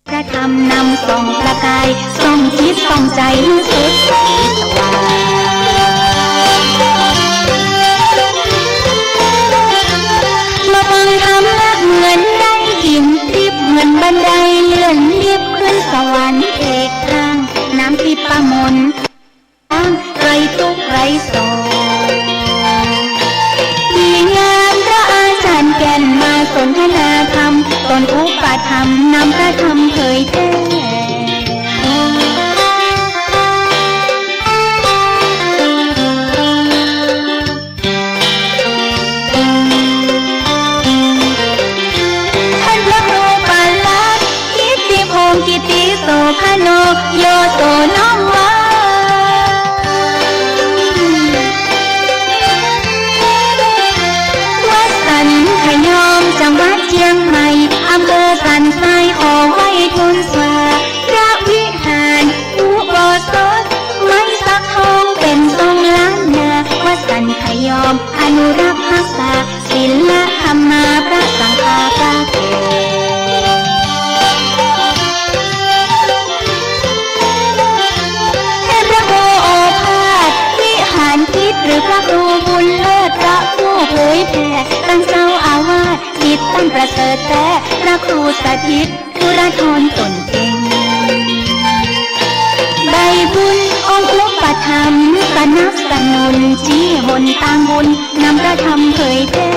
พระธรรมนำส่องประกายส่องจิตส่องใจสุดสว่างมาฟังธรรมะเหมือนได้อิ่มทิพย์เหมือนบันไดเลื่อนเรียบขึ้นสวรรค์เอกทางน้ำทิพย์ประมนไกลทุกข์ไกลโศกดีงามพระอาจารย์แก่นมาสนทนาธรรมตนอุปธรรมนำพระธรรมเผยแผ่ท่านพระครูปาลักษณ์กิตติพงศ์กิติโสภโนโยโสน้อมวจังหวัดเชียงใหม่อำเภอสันทรายขอไว้ทูลสวาพระวิหารอุโบสถไม้สักทองเป็นทรงล้านนาวัดสันขยอมอนุรักษ์รักษาศิลธรรมาพระสังฆาพระเกศพระครูโอภาสวิหารทิพย์หรือพระครูบุญเลิศพระผู้เผยแผ่ตั้งเจ้าอาวาสจิตตั้งประเสริฐแต่พระครูสถิตธุรทรตนเก่งใบบุญองค์อุปธรรมสนับสนุนชี้หนทางบุญนำพระธรรมเผยแผ่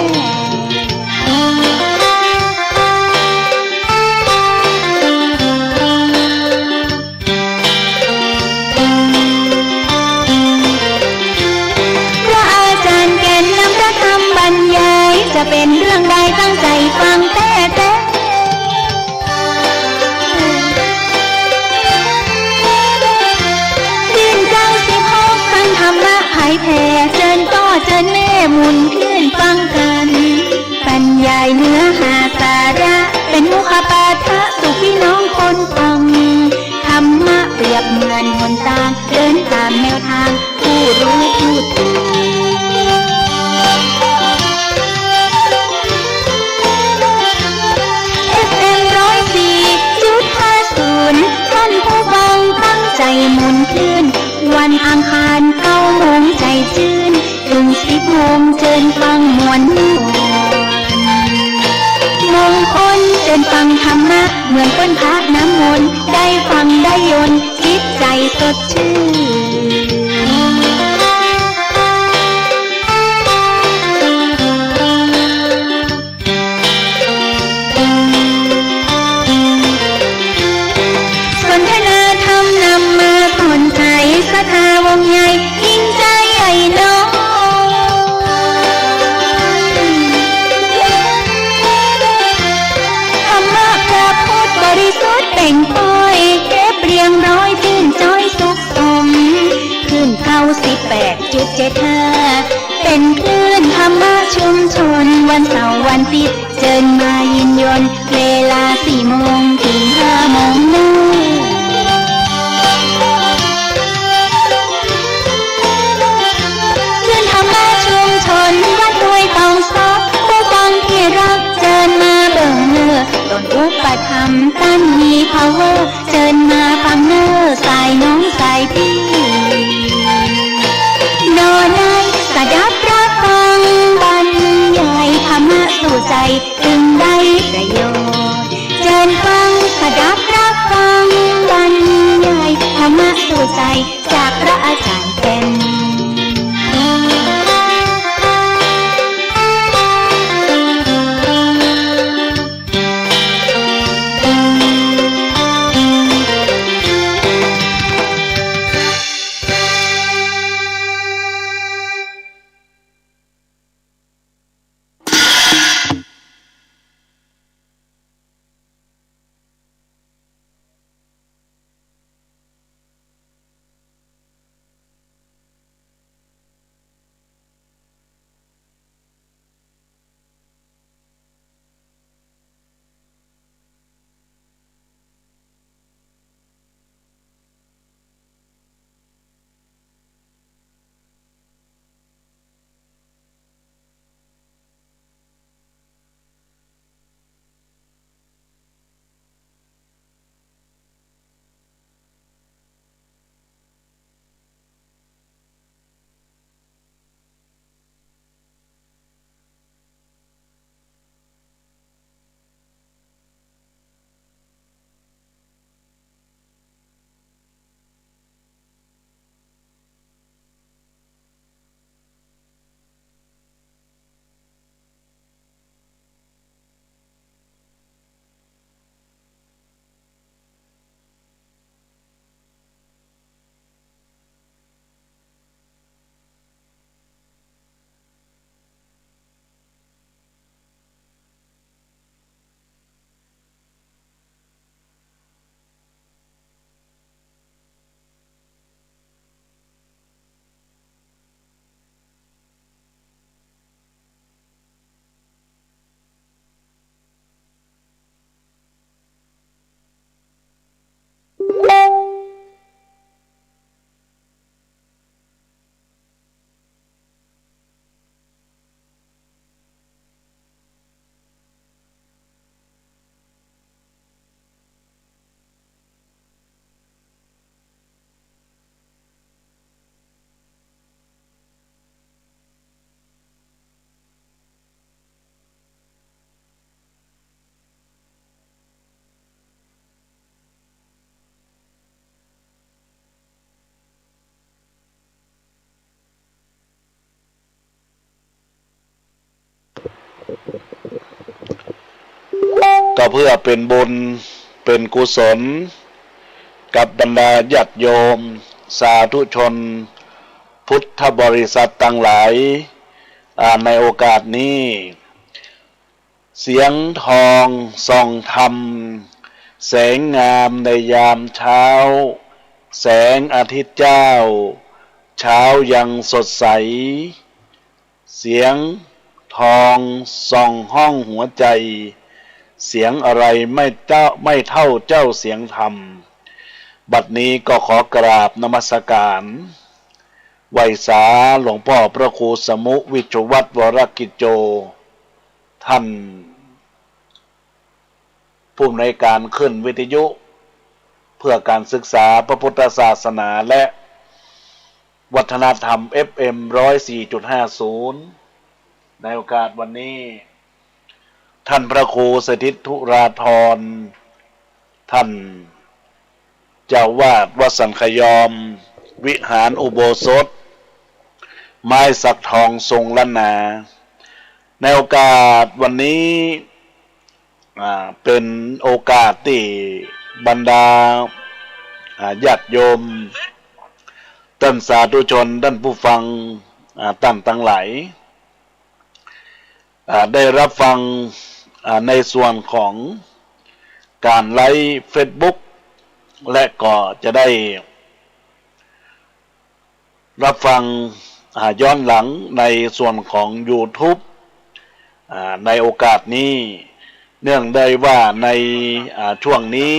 พระอาจารย์แก่นนำพระธรรมบรรยายจะเป็นเรื่องใดตั้งใจฟังแต่ดินจัง16ครั้งธรรมะหายแผ่เจิญต่อเจิญแม่หมุนขึ้นฟังกันบรรยายเนื้อหาสาระเป็นมุขปาฐะสุขพี่น้องคนฟังธรรมะเปรียบเหมือนหนทางเดินตามแนวทางผู้รู้ผู้ตื่นหมุนขึ้นวันอังคาร9 โมงใจชื่นถึง10 โมงเจิญฟังมวลมงคลเจิญฟังธรรมะเหมือนต้นพระน้ำมนต์ได้ฟังได้ยนต์จิตใจสดชื่นสนทนาธรรมนำมาผ่อนใจศรัทธาวงใหญ่ยิ่งใจใหญ่น้องธรรมะพระพุทธบริสุทธิ์เป่งป้อยเก็บเรียงร้อยชื่นจ้อยสุขสมขึ้น98.75เป็นคลื่นธรรมะ ชุมชนวันเสาร์วันอาทิตย์เชิญมายินยนต์เวลา4 โมงถึง5 โมงนู่เชิญธรรมะชุมชนวัดด้วยตองซอกผู้ฟังที่รักเชิญมาเบิ่งเนื้อต้นอุปถัมภ์ตั้นมี power เชิญมาฟังเนื้อสายน้องสายพี่นอนในสดับรับฟังบรรยายธรรมะสู่ใจจึงได้ประโยชน์เชิญฟังสดับรับฟังบรรยายธรรมะสู่ใจจากพระอาจารย์เป็นก็เพื่อเป็นบุญเป็นกุศลกับบรรดาญาติโยมสาธุชนพุทธบริษัทต่างหลายในโอกาสนี้เสียงทองส่องธรรมแสงงามในยามเช้าแสงอาทิตย์เจ้าเช้ายังสดใสเสียงทองส่องห้องหัวใจเสียงอะไรไม่เท่าเจ้าเสียงธรรมบัดนี้ก็ขอกราบนมัสการไหวสาหลวงพ่อพระครูสมุวิจุวัฒน์วรกิจโจท่านผู้อำนวยการขึ้นวิทยุเพื่อการศึกษาพระพุทธศาสนาและวัฒนธรรม FM 104.50 ในโอกาสวันนี้ท่านพระครูสถิตธุราธรท่านเจ้าวาดวัดสันขยอมวิหารอุโบสถไม้สักทองทรงล้านนาในโอกาสวันนี้เป็นโอกาสที่บรรดาญาติโยมท่านสาธุชนท่านผู้ฟังท่านทั้งหลายได้รับฟังในส่วนของการไลฟ์เฟซบุ๊กและก็จะได้รับฟังย้อนหลังในส่วนของ YouTube ในโอกาสนี้เนื่องได้ว่าในช่วงนี้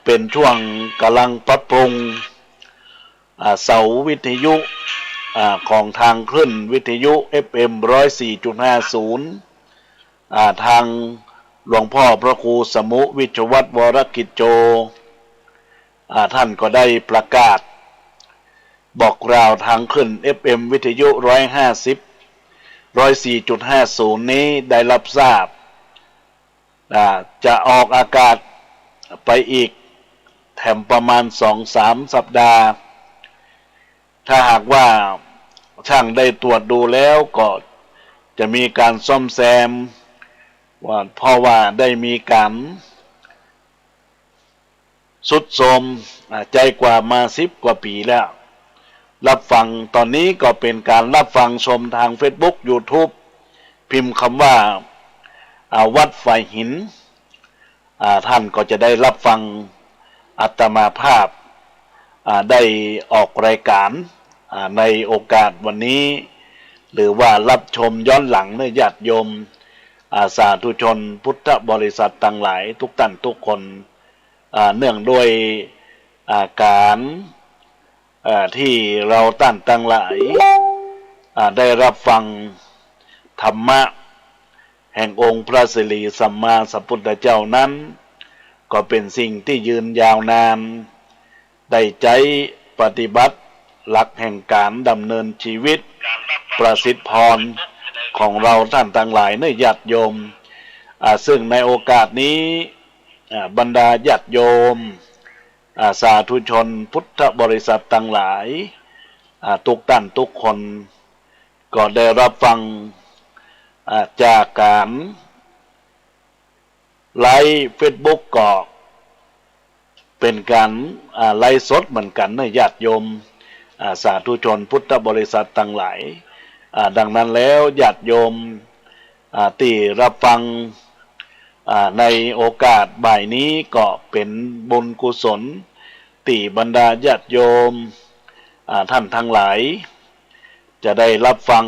เป็นช่วงกำลังปรับปรุงเสาวิทยุของทางคลื่นวิทยุ FM 104.50 ทางหลวงพ่อพระครูสมุวิชวัตรวรกิจโจท่านก็ได้ประกาศบอกกล่าวทางคลื่น FM วิทยุ104.50 นี้ได้รับทราบจะออกอากาศไปอีกแถมประมาณ 2-3 สัปดาห์ถ้าหากว่าช่างได้ตรวจดูแล้วก็จะมีการซ่อมแซมเพราะว่าได้มีการสุดโทรมใจกว่ามา10 กว่าปีแล้วรับฟังตอนนี้ก็เป็นการรับฟังชมทาง Facebook YouTube พิมพ์คำว่าวัดไฟหินท่านก็จะได้รับฟังอาตมาภาพได้ออกรายการในโอกาสวันนี้หรือว่ารับชมย้อนหลังในญาติโยมสาธุชนพุทธบริษัทต่างหลายทุกท่านทุกคนเนื่องด้วยการที่เราตั้งหลายได้รับฟังธรรมะแห่งองค์พระสิริสัมมาสัมพุทธเจ้านั้นก็เป็นสิ่งที่ยืนยาวนานได้ใจปฏิบัติหลักแห่งการดำเนินชีวิตประสิทธิพรของเราท่านทั้งหลายในญาติโยมซึ่งในโอกาสนี้บรรดาญาติโยมสาธุชนพุทธบริษัททั้งหลายทุกท่านทุกคนก็ได้รับฟังจากการไลฟ์เฟซบุ๊กก็เป็นการไลฟ์สดเหมือนกันในญาติโยมสาธุชนพุทธบริษัททั้งหลายดังนั้นแล้วญาติโยมที่รับฟังในโอกาสบ่ายนี้ก็เป็นบุญกุศลที่บรรดาญาติโยมท่านทั้งหลายจะได้รับฟัง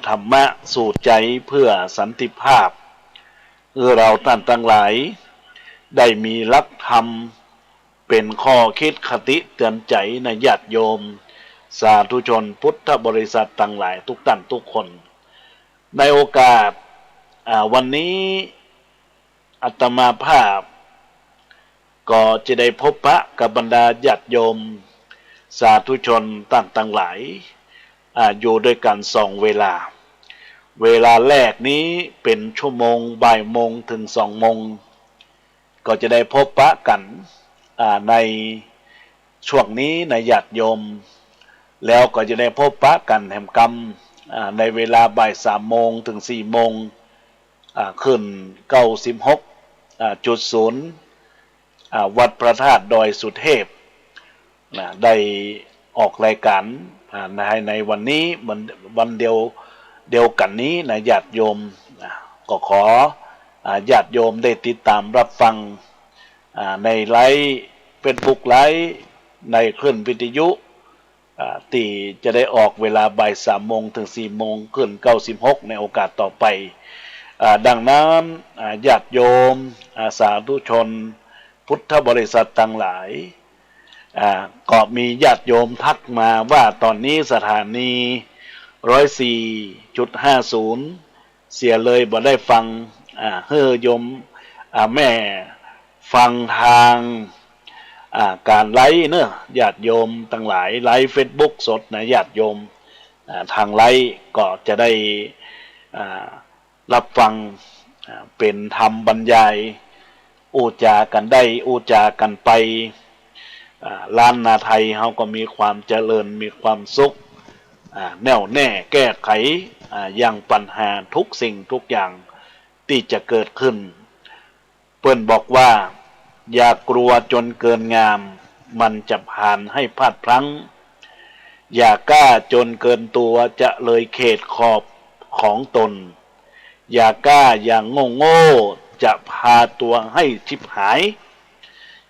ธรรมะสู่ใจเพื่อสันติภาพเราท่านทั้งหลายได้มีหลักธรรมเป็นข้อคิดคติเตือนใจในญาติโยมสาธุชนพุทธบริษัททั้งหลายทุกท่านทุกคนในโอกาสวันนี้อาตมาภาพก็จะได้พบปะกับบรรดาญาติโยมสาธุชนต่างๆหลายอยู่ด้วยกัน2 เวลาแรกนี้เป็นชั่วโมงบ่ายโมงถึง2 โมงก็จะได้พบปะกันในช่วงนี้ในญาติโยมแล้วก็จะได้พบปะกันแห่งกรรมในเวลาบ่าย3 โมงถึง4 โมงขึ้น96.0วัดพระธาตุดอยสุเทพได้ออกรายการในวันนี้วันเดียวกันนี้นะญาติโยมก็ขอญาติโยมได้ติดตามรับฟังในไลฟ์เฟซบุ๊กไลฟ์ในคลื่นวิทยุที่จะได้ออกเวลาบ่าย3 โมงถึง4 โมงขึ้น96ในโอกาสต่อไปดังนั้นญาติโยมสาธุชนพุทธบริษัททั้งหลายก็มีญาติโยมทักมาว่าตอนนี้สถานี 104.50 เสียเลยบ่ได้ฟังเฮ้ยมแม่ฟังทางการไลฟ์เนอะญาติโยมทั้งหลายไลฟ์เฟซบุ๊กสดนะญาติโยมทางไลฟ์ก็จะได้รับฟังเป็นธรรมบรรยายอูจากันได้อูจากันไปล้านนาไทยเขาก็มีความเจริญมีความสุขแน่วแน่แก้ไขอย่างปัญหาทุกสิ่งทุกอย่างที่จะเกิดขึ้นเปิ้นบอกว่าอย่ากลัวจนเกินงามมันจะผ่านให้พลาดพลั้งอย่ากล้าจนเกินตัวจะเลยเขตขอบของตนอย่ากล้าอย่างโง่จะพาตัวให้ชิบหาย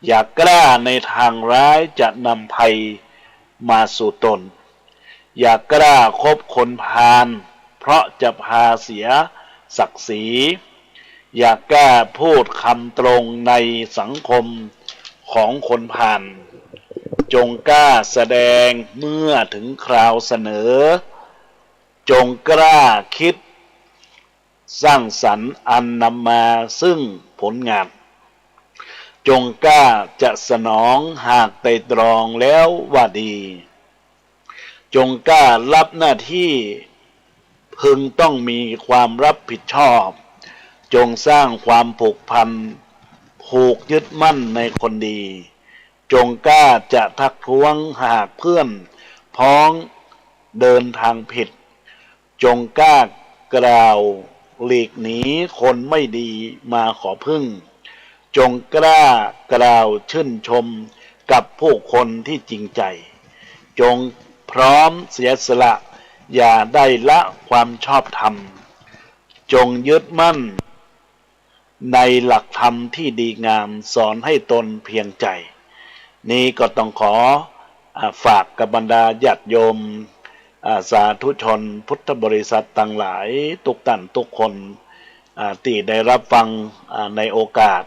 อย่ากล้าในทางร้ายจะนำภัยมาสู่ตนอย่ากล้าคบคนพาลเพ ราะจะพาเสียศักดิ์ศรีอย่ากล้าพูดคำตรงในสังคมของคนผ่านจงกล้าแสดงเมื่อถึงคราวเสนอจงกล้าคิดสร้างสรรค์อันนำมาซึ่งผลงานจงกล้าจะสนองหากไตร่ตรองแล้วว่าดีจงกล้ารับหน้าที่พึงต้องมีความรับผิดชอบจงสร้างความผูกพันผูกยึดมั่นในคนดีจงกล้าจะทักท้วงหากเพื่อนพ้องเดินทางผิดจงกล้ากล่าวหลีกหนีคนไม่ดีมาขอพึ่งจงกล้ากล่าวชื่นชมกับผู้คนที่จริงใจจงพร้อมเสียสละอย่าได้ละความชอบธรรมจงยึดมั่นในหลักธรรมที่ดีงามสอนให้ตนเพียงใจนี้ก็ต้องขอฝากกับบรรดาญาติโยมสาธุชนพุทธบริษัทต่างหลายทุกท่านทุกคนที่ได้รับฟังในโอกาส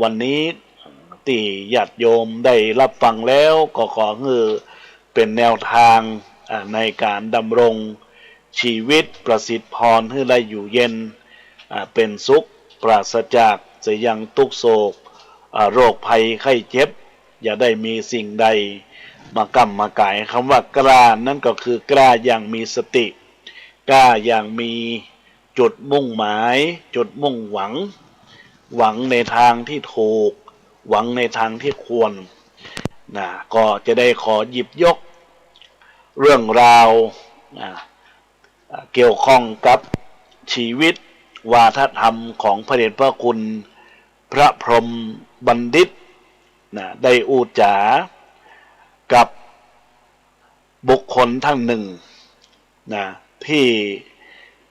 วันนี้ที่ญาติโยมได้รับฟังแล้วก็ขอให้เป็นแนวทางในการดำรงชีวิตประสิทธิพรให้ได้อยู่เย็นเป็นสุขปราศจากเสียยังทุกโศกโรคภัยไข้เจ็บอย่าได้มีสิ่งใดมากำมากายคำว่ากล้านั่นก็คือกล้าอย่างมีสติกล้าอย่างมีจุดมุ่งหมายจุดมุ่งหวังในทางที่ถูกหวังในทางที่ควรก็จะได้ขอหยิบยกเรื่องราวเกี่ยวข้องกับชีวิตวาทธรรมของพระเดชพระคุณพระพรหมบัณฑิตได้อูจากับบุคคลท่านหนึ่งที่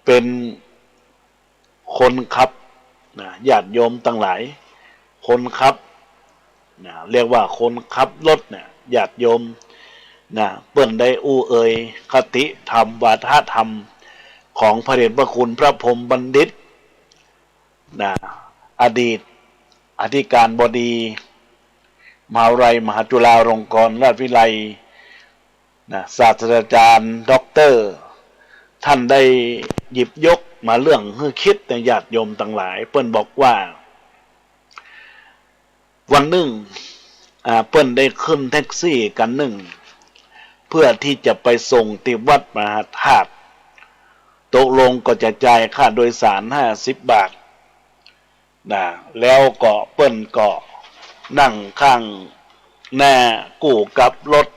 เป็นคนขับญาติโยมทั้งหลายคนขับเรียกว่าคนขับรถญาติโยมเปิ้นได้อู้เอ่ยคติธรรมวาทธรรมของพระเดชพระคุณพระพรหมบัณฑิตอดีตอธิการบดีมหาวิทยาลัยมหาจุฬาลงกรณราชวิทยาลัยศาสตราจารย์ด็อกเตอร์ท่านได้หยิบยกมาเรื่องให้คิดในญาติโยมต่างหลายเปิ้นบอกว่าวันหนึ่งเปิ้นได้ขึ้นแท็กซี่กันหนึ่งเพื่อที่จะไปส่งที่วัดมหาธาตุตกลงก็จะจ่ายค่าโดยสาร50 บาทแล้วก็เปิ้นก็นั่งข้างหน้ากู้กับรถ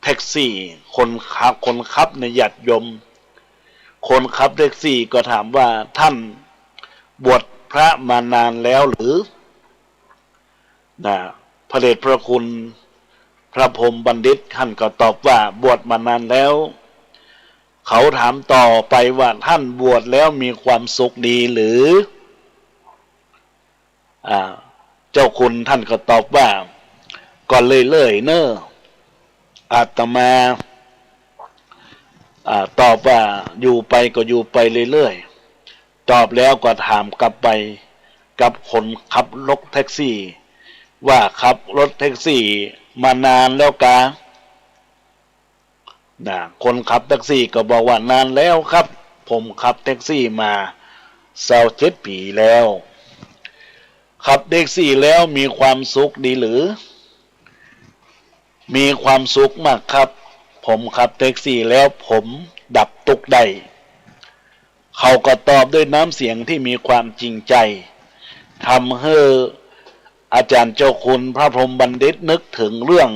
แท็กซี่คนขับในญาติโยมคนขับแท็กซี่ก็ถามว่าท่านบวชพระมานานแล้วหรือพระเดชพระคุณพระพรหมบัณฑิตท่านก็ตอบว่าบวชมานานแล้วเขาถามต่อไปว่าท่านบวชแล้วมีความสุขดีหรือเจ้าคุณท่านก็ตอบว่าก่อนเลยเนอะอาตมาตอบว่าอยู่ไปก็อยู่ไปเรื่อยๆตอบแล้วก็ถามกลับไปกับคนขับรถแท็กซี่ว่าขับรถแท็กซี่มานานแล้วกะคนขับแท็กซี่ก็บอกว่านานแล้วครับผมขับแท็กซี่มา27 ปีแล้วขับแท็กซี่แล้วมีความสุขดีหรือมีความสุขมากครับผมขับแท็กซี่แล้วผมดับทุกข์ได้เขาก็ตอบด้วยน้ำเสียงที่มีความจริงใจทำให้อาจารย์เจ้าคุณพระพรหมบัณฑิตนึกถึงเรื่อง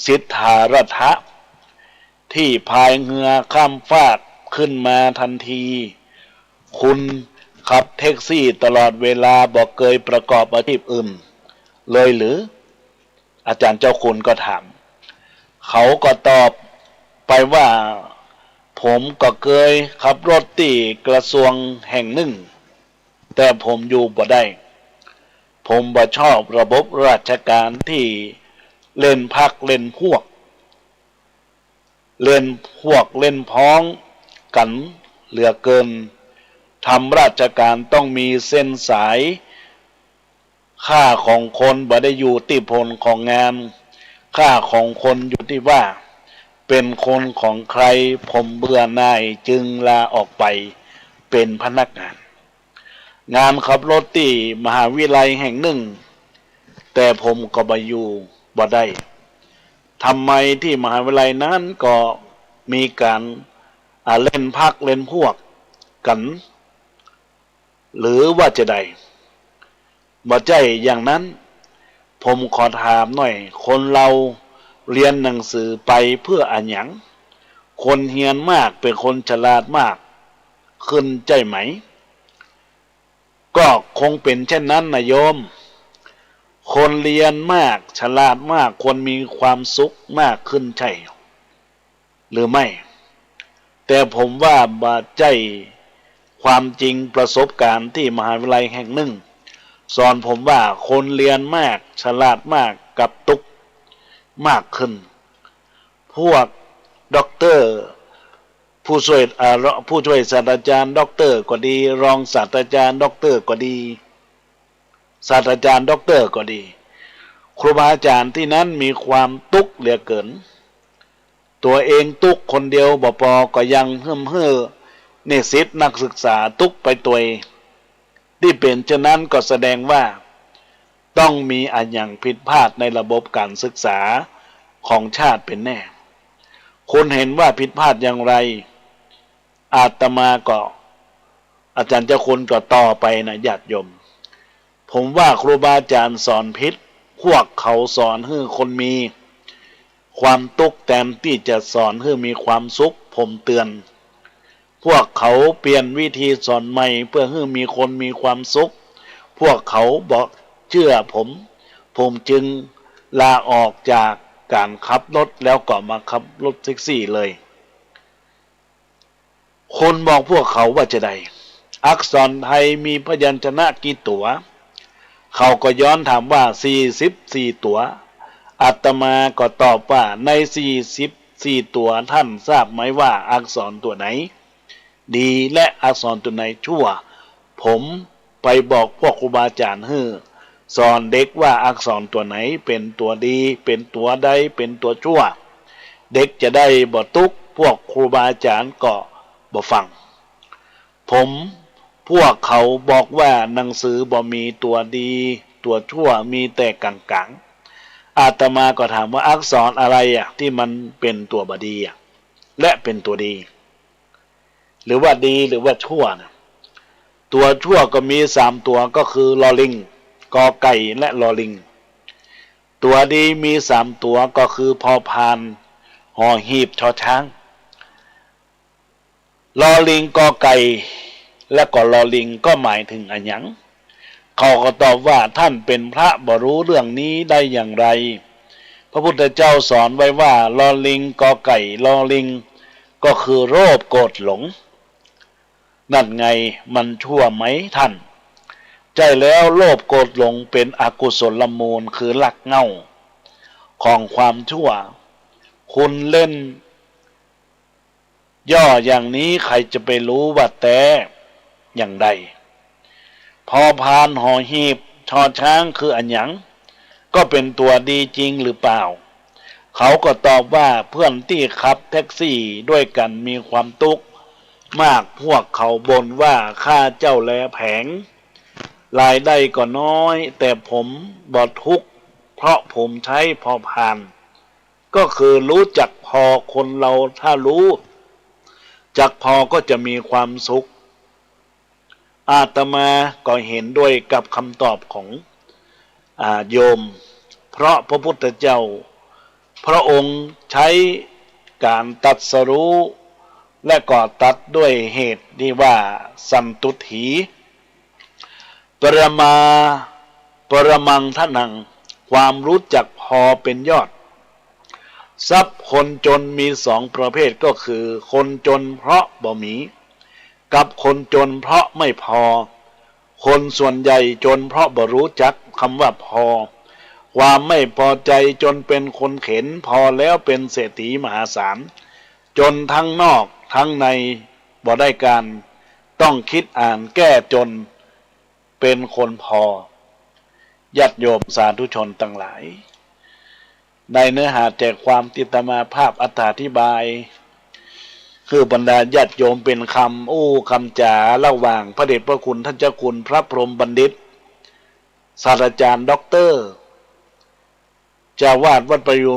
สิทธารัฐะที่พายเรือข้ามฟากขึ้นมาทันทีคุณขับแท็กซี่ตลอดเวลาบอกเคยประกอบอาชีพอื่นเลยหรืออาจารย์เจ้าคุณก็ถามเขาก็ตอบไปว่าผมก็เคยขับรถที่กระทรวงแห่งหนึ่งแต่ผมอยู่บ่ได้ผมบ่ชอบระบบราชการที่เล่นพรรคเล่นพวกเล่นพ้อง กันเหลือเกินทำราชการต้องมีเส้นสายค่าของคนบ่ได้อยู่ที่ผลของงานค่าของคนอยู่ที่ว่าเป็นคนของใครผมเบื่อหน่ายจึงลาออกไปเป็นพนักงานงานขับรถที่มหาวิทยาลัยแห่งหนึ่งแต่ผมก็บ่อยู่บ่ได้ทำไมที่มหาวิทยาลัยนั้นก็มีการเล่นพักเล่นพวกกันหรือว่าจะได้บ่ใจอย่างนั้นผมขอถามหน่อยคนเราเรียนหนังสือไปเพื่ออันหยังคนเฮียนมากเป็นคนฉลาดมากขึ้นใจไหมก็คงเป็นเช่นนั้นนะโยมคนเรียนมากฉลาดมากคนมีความสุขมากขึ้นใช่หรือไม่แต่ผมว่าบ่ใจความจริงประสบการณ์ที่มหาวิทยาลัยแห่งหนึ่งสอนผมว่าคนเรียนมากฉลาดมากกับตุกมากขึ้นพวกด็อกเตอร์ผู้ช่วยศาสตราจารย์ด็อกเตอร์ก็ดีรองศาสตราจารย์ด็อกเตอร์ก็ดีศาสตราจารย์ด็อกเตอร์ก็ดีครูบาอาจารย์ที่นั้นมีความตุกเหลือเกินตัวเองตุกคนเดียวบ่พอก็ยังเฮ่อนิสิตนักศึกษาตุกไปตัวที่เป็นเช่นนั้นก็แสดงว่าต้องมีอันอย่างผิดพลาดในระบบการศึกษาของชาติเป็นแน่คุณเห็นว่าผิดพลาดอย่างไรอาตมาก็อาจารย์เจ้าคุณก็ต่อไปนะญาติโยมผมว่าครูบาอาจารย์สอนผิดพวกเขาสอนให้คนมีความตุกแทนที่จะสอนให้มีความสุขผมเตือนพวกเขาเปลี่ยนวิธีสอนใหม่เพื่อให้มีคนมีความสุขพวกเขาบอกเชื่อผมจึงลาออกจากการขับรถแล้วก็มาขับรถแท็กซี่เลยคนบอกพวกเขาว่าจะได้อักษรไทยมีพยัญชนะกี่ตัวเขาก็ย้อนถามว่า44ตัวอาตมาก็ตอบว่าใน44ตัวท่านทราบไหมว่าอักษรตัวไหนดีและอักษรตัวไหนชั่วผมไปบอกพวกครูบาอาจารย์สอนเด็กว่าอักษรตัวไหนเป็นตัวดีเป็นตัวใดเป็นตัวชั่วเด็กจะได้บ่ตุกพวกครูบาอาจารย์ก็บ่ฟังพวกเขาบอกว่าหนังสือบ่มีตัวดีตัวชั่วมีแต่กลางๆอาตมาก็ถามว่าอักษรอะไรที่มันเป็นตัวบดีและเป็นตัวดีหรือว่าดีหรือว่าชั่วนะตัวชั่วก็มี3ตัวก็คือลอลิงกอไก่และลอลิงตัวดีมี3ตัวก็คือพอพานหอหีบชอช้างลอลิงกอไก่และก็ลอลิงก็หมายถึงอันหยังเขาก็ตอบว่าท่านเป็นพระบ่รู้เรื่องนี้ได้อย่างไรพระพุทธเจ้าสอนไว้ว่าลอลิงกอไก่ลอลิงก็คือโลภโกรธหลงนั่นไงมันชั่วไหมท่านใจแล้วโลภโกรธหลงเป็นอกุศลมูลคือหลักเง่าของความชั่วคุณเล่นย่ออย่างนี้ใครจะไปรู้ว่าแต่อย่างใดพอพานหอหีบชอช้างคืออันหยังก็เป็นตัวดีจริงหรือเปล่าเขาก็ตอบว่าเพื่อนที่ขับแท็กซี่ด้วยกันมีความทุกข์มากพวกเขาบ่นว่าค่าเจ้าแลแผงรายได้ก็น้อยแต่ผมบ่ทุกข์เพราะผมใช้พอพานก็คือรู้จักพอคนเราถ้ารู้จักพอก็จะมีความสุขอาตมาก็เห็นด้วยกับคำตอบของโยมเพราะพระพุทธเจ้าพระองค์ใช้การตรัสรู้และก็ตัดด้วยเหตุที่ว่าสันตุถีปรมังทนังความรู้จักพอเป็นยอดทรัพย์คนจนมี2ประเภทก็คือคนจนเพราะบ่มีกับคนจนเพราะไม่พอคนส่วนใหญ่จนเพราะบ่รู้จักคำว่าพอความไม่พอใจจนเป็นคนเข็นพอแล้วเป็นเศรษฐีมหาศาลจนทั้งนอกทั้งใน บ่ได้การต้องคิดอ่านแก้จนเป็นคนพอญาติโยมสาธุชนทั้งหลายในเนื้อหาแจกความติตมาภาพอธิบายคือบรรดาญาติโยมเป็นคำคำจ๋าระหว่างพระเดชพระคุณท่านเจ้าคุณพระพรหมบัณฑิตศาสตราจารย์ด็อกเตอร์เจ้าวาดวัดประยู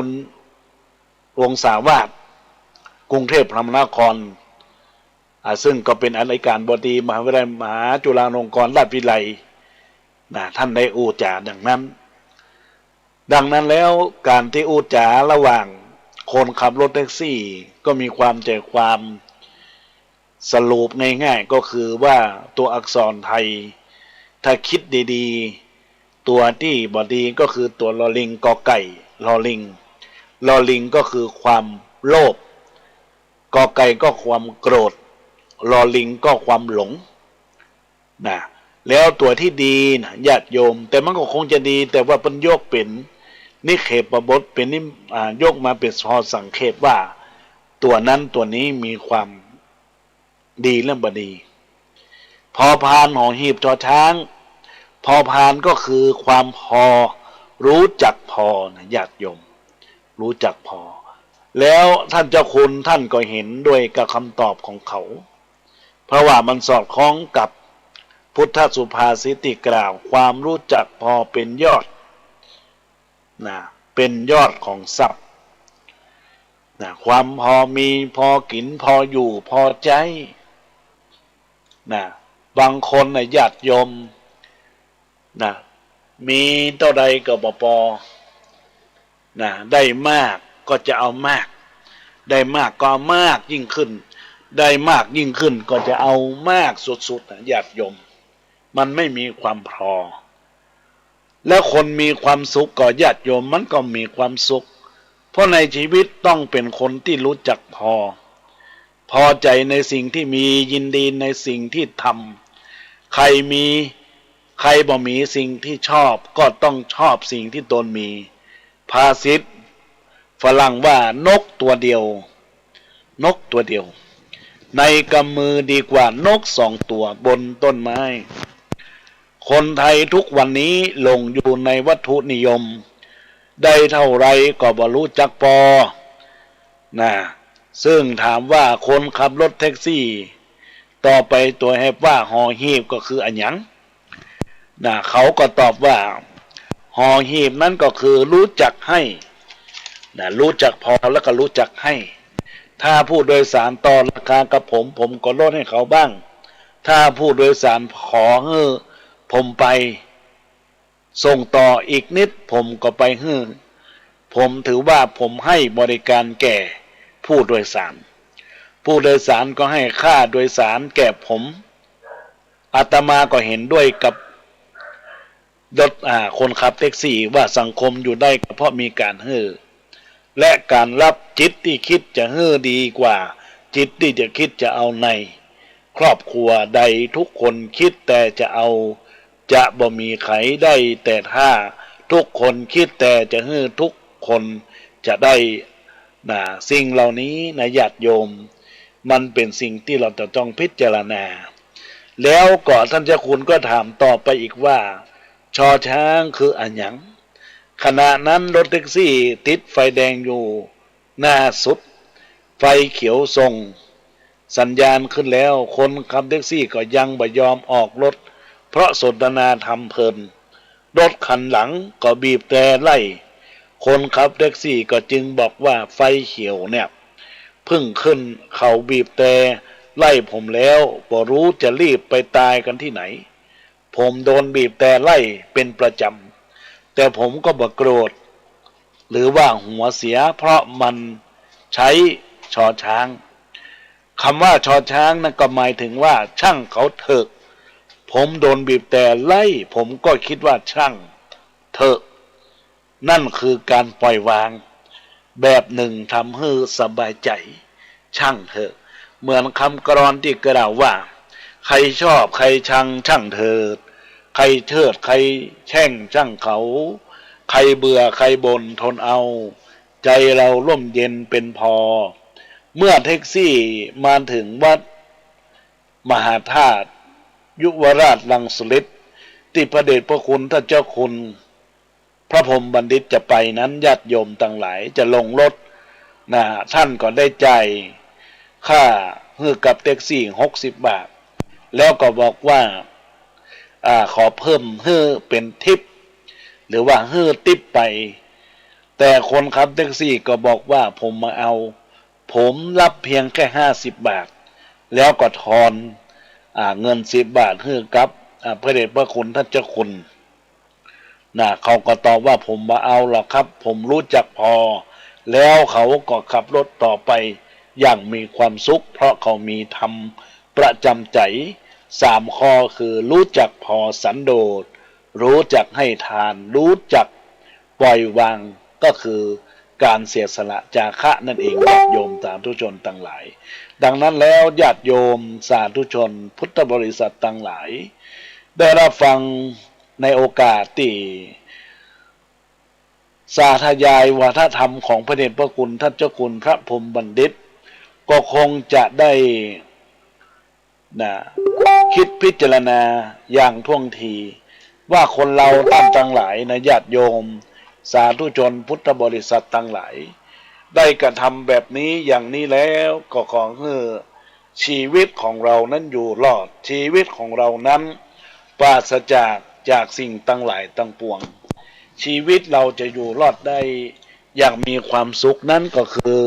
รวงศาวาสกรุงเทพมหานครซึ่งก็เป็นอธิการบดีมหาวิทยาลัยมหาจุฬาลงกรณราชวิทยาลัยท่านได้อูจาดังนั้นแล้วการที่อูจาระหว่างคนขับรถแท็กซี่ก็มีความใจความสรุปง่ายๆก็คือว่าตัวอักษรไทยถ้าคิดดีๆตัวที่บดีก็คือตัวลอลิงกอไก่ลอลิงก็คือความโลภกอไก่ก็ความโกรธลอลิงก็ความหลงแล้วตัวที่ดีนะญาติโยมแต่มันก็คงจะดีแต่ว่าเป็นยกเป็นนิเขปบทเป็นยกมาเป็นพอสังเขปว่าตัวนั้นตัวนี้มีความดีและบดีพอพานหอหีบจอช้างพอพานก็คือความพอรู้จักพอนะญาติโยมรู้จักพอแล้วท่านเจ้าคุณท่านก็เห็นด้วยกับคำตอบของเขาเพราะว่ามันสอดคล้องกับพุทธสุภาษิตที่กล่าวความรู้จักพอเป็นยอดเป็นยอดของทรัพย์ความพอมีพอกินพออยู่พอใจบางคนญาติโยมมีเท่าใดก็บ่พอได้มากก็จะเอามากได้มากก็เอามากยิ่งขึ้นได้มากยิ่งขึ้นก็จะเอามากสุดๆญาติโยมมันไม่มีความพอแล้วคนมีความสุขก็ญาติโยมมันก็มีความสุขเพราะในชีวิตต้องเป็นคนที่รู้จักพอใจในสิ่งที่มียินดีในสิ่งที่ทำใครบ่มีสิ่งที่ชอบก็ต้องชอบสิ่งที่ตนมีภาษิตฝรั่งว่านกตัวเดียวในกำมือดีกว่านก2 ตัวบนต้นไม้คนไทยทุกวันนี้หลงอยู่ในวัตถุนิยมได้เท่าไรก็บ่รู้จักพอซึ่งถามว่าคนขับรถแท็กซี่ต่อไปตัวแฮปว่าหอหีบก็คืออันหยังเขาก็ตอบว่าหอหีบนั้นก็คือรู้จักให้รู้จักพอแล้วก็รู้จักให้ถ้าผู้โดยสารต่อราคากับผมก็ลดให้เขาบ้างถ้าผู้โดยสารขอผมไปส่งต่ออีกนิดผมก็ไปผมถือว่าผมให้บริการแก่ผู้โดยสารก็ให้ค่าโดยสารแก่ผมอาตมาก็เห็นด้วยกับคนขับแท็กซี่ว่าสังคมอยู่ได้ก็เพราะมีการและการรับจิตที่คิดจะดีกว่าจิตที่จะคิดจะเอาในครอบครัวใดทุกคนคิดแต่จะเอาจะบ่มีใครได้แต่ถ้าทุกคนคิดแต่จะทุกคนจะได้สิ่งเหล่านี้ญาติโยมมันเป็นสิ่งที่เราจะต้องพิจารณาแล้วก็ท่านเจ้าคุณก็ถามต่อไปอีกว่าชอช้างคืออันหยังขณะนั้นรถแท็กซี่ติดไฟแดงอยู่หน้าสุดไฟเขียวส่งสัญญาณขึ้นแล้วคนขับแท็กซี่ก็ยังบ่ยอมออกรถเพราะสนทนาธรรมเพลินรถคันหลังก็บีบแตรไล่คนขับแท็กซี่ก็จึงบอกว่าไฟเขียวเนี่ยเพิ่งขึ้นเขาบีบแตรไล่ผมแล้วบ่รู้จะรีบไปตายกันที่ไหนผมโดนบีบแตรไล่เป็นประจำแต่ผมก็บ่โกรธหรือว่าหัวเสียเพราะมันใช้ชอช้างคำว่าชอช้างนั่นก็หมายถึงว่าช่างเขาเถอะผมโดนบีบแตรไล่ผมก็คิดว่าช่างเถอะนั่นคือการปล่อยวางแบบหนึ่งทำให้สบายใจช่างเถอะเหมือนคำกลอนที่กล่าวว่าใครชอบใครชังช่างเถิดใครเทิดใครแช่งช่างเขาใครเบื่อใครบ่นทนเอาใจเราร่มเย็นเป็นพอ เมื่อแท็กซี่มาถึงวัดมหาธาตุยุวราชรังสุฤทธิ์ที่พระเดชพระคุณท่านเจ้าคุณพระพรหมบัณฑิตจะไปนั้นญาติโยมต่างหลายจะลงรถท่านก็ได้จ่ายค่าฮือกับแท็กซี่60 บาทแล้วก็บอกว่าขอเพิ่มฮือเป็นทิปหรือว่าฮือติปไปแต่คนขับแท็กซี่ก็บอกว่าผมมาเอาผมรับเพียงแค่50 บาทแล้วก็ทอนเงิน10 บาทฮือกับพระเดชพระคุณท่านเจ้าคุณเขาก็ตอบว่าผมมาเอาหรอกครับผมรู้จักพอแล้วเขาก็ขับรถต่อไปอย่างมีความสุขเพราะเขามีธรรมประจำใจ3 ข้อคือรู้จักพอสันโดษรู้จักให้ทานรู้จักปล่อยวางก็คือการเสียสละจาคะนั่นเองญาติโยมสาธุชนทั้งหลายดังนั้นแล้วญาติโยมสาธุชนพุทธบริษัททั้งหลายได้รับฟังในโอกาสที่สาธยายวาทธรรมของพระเดชพระคุณท่านเจ้าคุณพระพรหมบัณฑิตก็คงจะได้คิดพิจารณาอย่างท่วงทีว่าคนเราท่านทั้งหลายญาติโยมสาธุชนพุทธบริษัททั้งหลายได้กระทำแบบนี้อย่างนี้แล้วก็ขอให้ชีวิตของเรานั้นอยู่รอดชีวิตของเรานั้นปราศจากสิ่งทั้งหลายทั้งปวงชีวิตเราจะอยู่รอดได้อย่างมีความสุขนั้นก็คือ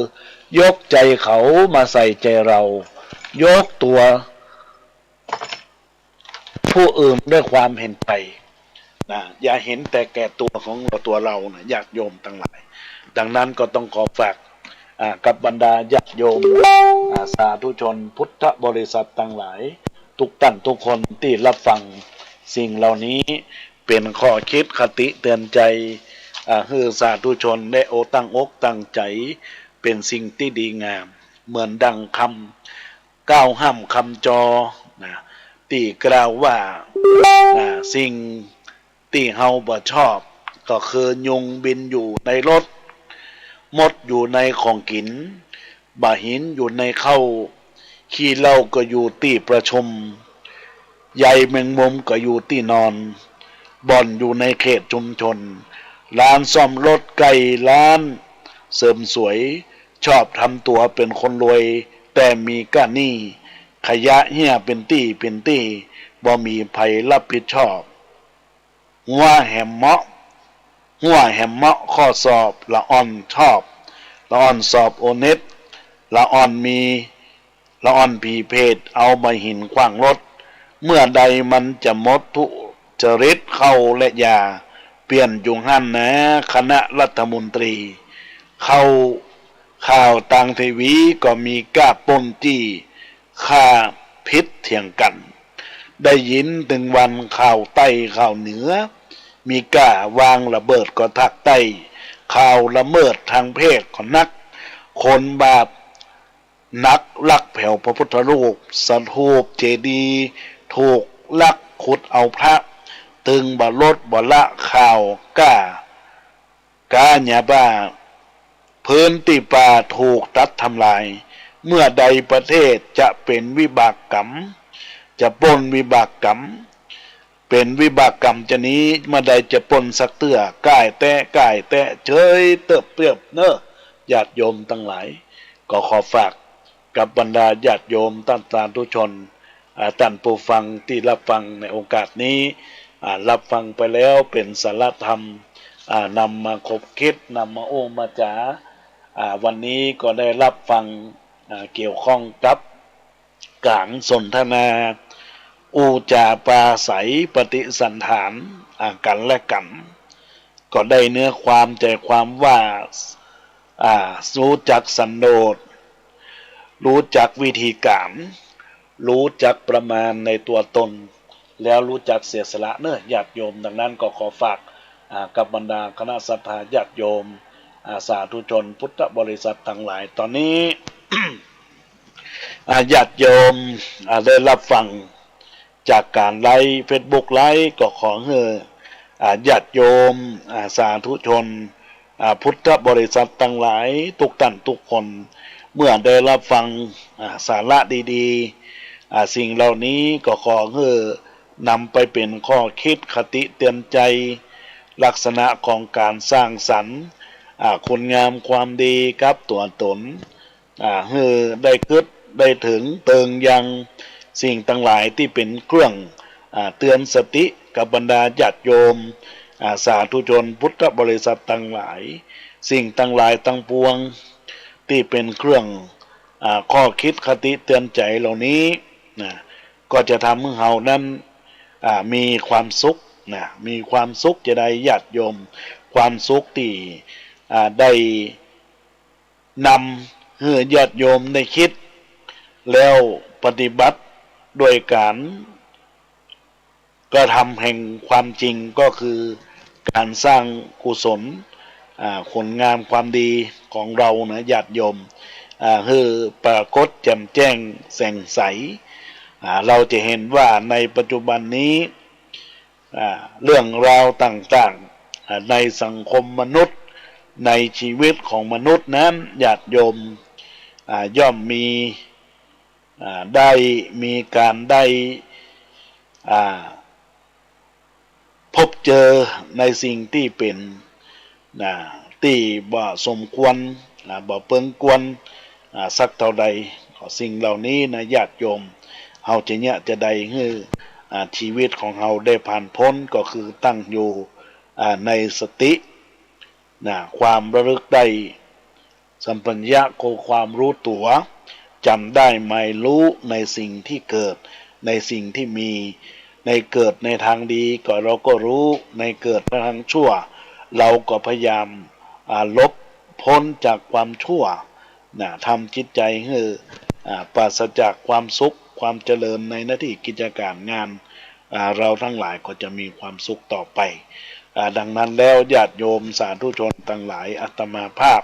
ยกใจเขามาใส่ใจเรายกตัวผู้อื่นด้วยความเห็นใจอย่าเห็นแต่แก่ตัวของตัวเราญาติโยมทั้งหลายดังนั้นก็ต้องขอฝากกับบรรดาญาติโยมสาธุชนพุทธบริษัททั้งหลายทุกท่านทุกคนที่รับฟังสิ่งเหล่านี้เป็นข้อคิดคติเตือนใจให้สาธุชนได้ตั้งอกตั้งใจเป็นสิ่งที่ดีงามเหมือนดังคำก้าวห้ามคำจอที่กล่าวว่าสิ่งที่เฮาบ่ชอบก็คือยุงบินอยู่ในรถมดอยู่ในของกินบ่าหินอยู่ในเข้าขี้เหล้าก็อยู่ที่ประชุมใยแมงมุมก็อยู่ที่นอนบ่อนอยู่ในเขตชุมชนร้านซ่อมรถไก่ร้านเสริมสวยชอบทำตัวเป็นคนรวยแต่มีก้าหนี้ขยะเหี้ยเป็นตี้บ่มีไผรับผิดชอบหัวแหมเมาะข้อสอบละอ่อนชอบละอ่อนสอบโอเน็ตละอ่อนผีเพศเอามาหินขว้างรถเมื่อใดมันจะหมดทุจริตเข้าและยาเปลี่ยนยุงหันนะคณะรัฐมนตรีเข้าข่าวต่างทีวีก็มีกล้าปนจี้ฆ่าพิษเถียงกันได้ยินถึงวันข่าวใต้ข่าวเหนือมีกล้าวางระเบิดก็ทักใต้ข่าวละเมิดทางเพศก็นักคนบาปนักลักแผ่วพระพุทธรูปสถูปเจดีย์ถูกลักขุดเอาพระตึงบ่ลดบ่ละข่าวกล้าหยาบ้าพื้นที่ป่าถูกตัดทำลายเมื่อใดประเทศจะเป็นวิบากกรรมจะปนวิบากกรรมเป็นวิบากกรรมจะนี้เมื่อใดจะปนสักเตื้อก่ายแตะเฉยเติบเปรียบเนอะญาติโยมทั้งหลายก็ขอฝากกับบรรดาญาติโยมท่านสาธุชนท่านผู้ฟังที่รับฟังในโอกาสนี้รับฟังไปแล้วเป็นสาระธรรมนำมาคบคิดนำมาโอ้มาจ๋าวันนี้ก็ได้รับฟังเกี่ยวข้องกับการสนทนาอูจาปราศัยปฏิสันถานกันและกันก็ได้เนื้อความใจความว่ารู้จักสันโดษรู้จักวิธีการรู้จักประมาณในตัวตนแล้วรู้จักเสียสละเนอะญาติโยมดังนั้นก็ขอฝากกับบรรดาคณะศรัทธาญาติโยมสาธุชนพุทธบริษัททั้งหลายตอนนี้ ญาติโยมได้รับฟังจากการไลฟ์เฟซบุ๊กไลฟ์ก็ขอให้ญาติโยมสาธุชนพุทธบริษัททั้งหลายทุกท่านทุกคน เมื่อได้รับฟังสาระดีๆสิ่งเหล่านี้ก็ขอให้นำไปเป็นข้อคิดคติเตือนใจลักษณะของการสร้างสรรค์คุณงามความดีกับตัวตนให้ได้คิดได้ถึงเติงยังสิ่งต่างหลายที่เป็นเครื่องเตือนสติกับบรรดาญาติโยมสาธุชนพุทธบริษัทต่างหลายสิ่งต่างหลายต่างปวงที่เป็นเครื่องข้อคิดคติเตือนใจเหล่านี้ก็จะทำให้เรานั้นมีความสุขมีความสุขจะได้ญาติโยมความสุขที่ได้นำให้ญาติโยมได้คิดแล้วปฏิบัติโดยการกระทำแห่งความจริงก็คือการสร้างกุศลคุณงามความดีของเรานะญาติโยมให้ปรากฏแจ่มแจ้งแสงใสเราจะเห็นว่าในปัจจุบันนี้เรื่องราวต่างๆในสังคมมนุษย์ในชีวิตของมนุษย์นั้นญาติโยมย่อมมีได้มีการได้พบเจอในสิ่งที่เป็นที่บ่สมควรบ่เปิงควรสักเท่าใดสิ่งเหล่านี้นะญาติโยมเฮาจะได้ให้ชีวิตของเฮาได้ผ่านพ้นก็คือตั้งอยู่ในสติความระลึกได้สัมปัญญะโกความรู้ตัวจำได้หมายรู้ในสิ่งที่เกิดในสิ่งที่มีในเกิดในทางดีก็เราก็รู้ในเกิดในทางชั่วเราก็พยายามลบพ้นจากความชั่วทำจิตใจให้ปราศจากความสุขความเจริญในหน้าที่กิจการงานเราทั้งหลายก็จะมีความสุขต่อไปดังนั้นแล้วญาติโยมสาธุชนทั้งหลายอาตมาภาพ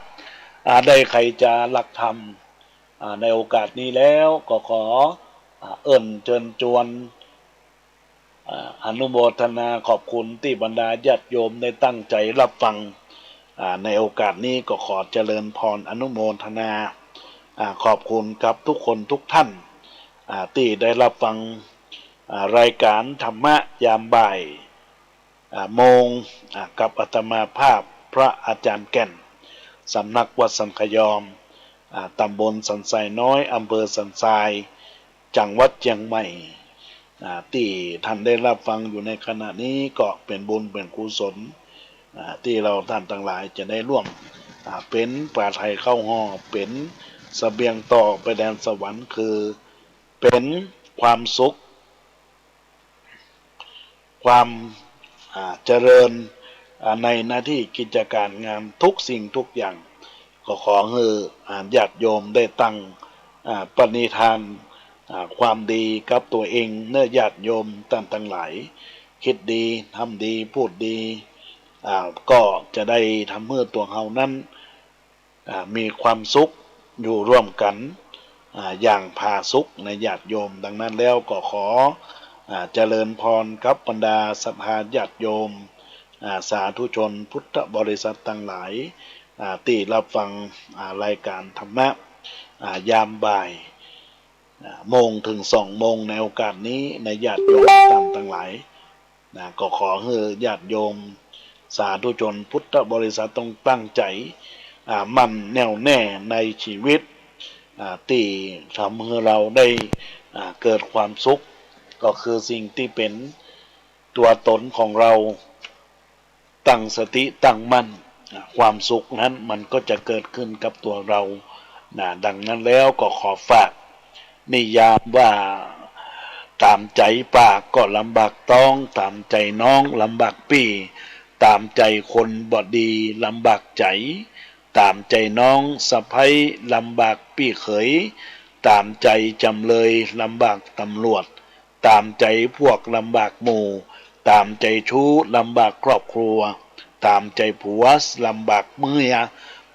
ได้ใครจะหลักธรรมในโอกาสนี้แล้วก็ขอเชิญชวนอนุโมทนาขอบคุณที่บรรดาญาติโยมได้ตั้งใจรับฟังในโอกาสนี้ก็ขอเจริญพรอนุโมทนาขอบคุณกับทุกคนทุกท่านที่ได้รับฟังรายการธรรมะยามบ่ายโมงกับอาตมาภาพพระอาจารย์แก่นสำนักวัดสังขยอมตำบลสันทรายน้อยอำเภอสันทรายจังหวัดเชียงใหม่ที่ท่านได้รับฟังอยู่ในขณะนี้ก็เป็นบุญเป็นกุศลที่เราท่านทั้งหลายจะได้ร่วมเป็นป่าไทยเข้าห่อเป็นเสบียงต่อไปแดนสวรรค์คือเป็นความสุขความเจริญในหน้าที่กิจการงานทุกสิ่งทุกอย่างก็ขอให้ญาติโยมได้ตั้งปณิธานความดีกับตัวเองเนื้อญาติโยมทั้งหลายคิดดีทำดีพูดดีก็จะได้ทำให้ตัวเฮานั้นมีความสุขอยู่ร่วมกันอย่างผาสุกในญาติโยมดังนั้นแล้วก็ขอเจริญพรกับบรรดาศรัทธาญาติโยมสาธุชนพุทธบริษัททั้งหลายที่รับฟังรายการธรรมะยามบ่ายโมงถึง2 โมงในโอกาสนี้ในญาติโยมทั้งหลายก็ขอให้ญาติโยมสาธุชนพุทธบริษัทต้องตั้งใจมั่นแน่วแน่ในชีวิตที่ทำให้เราได้เกิดความสุขก็คือสิ่งที่เป็นตัวตนของเราตั้งสติตั้งมั่นความสุขนั้นมันก็จะเกิดขึ้นกับตัวเราดังนั้นแล้วก็ขอฝากนิยามว่าตามใจปากก็ลำบากต้องตามใจน้องลำบากปี่ตามใจคนบ่ดีลำบากใจตามใจน้องสะใภ้ลำบากปี่เขยตามใจจำเลยลำบากตำรวจตามใจพวกลำบากหมู่ตามใจชู้ลำบากครอบครัวตามใจผัวลำบากเมีย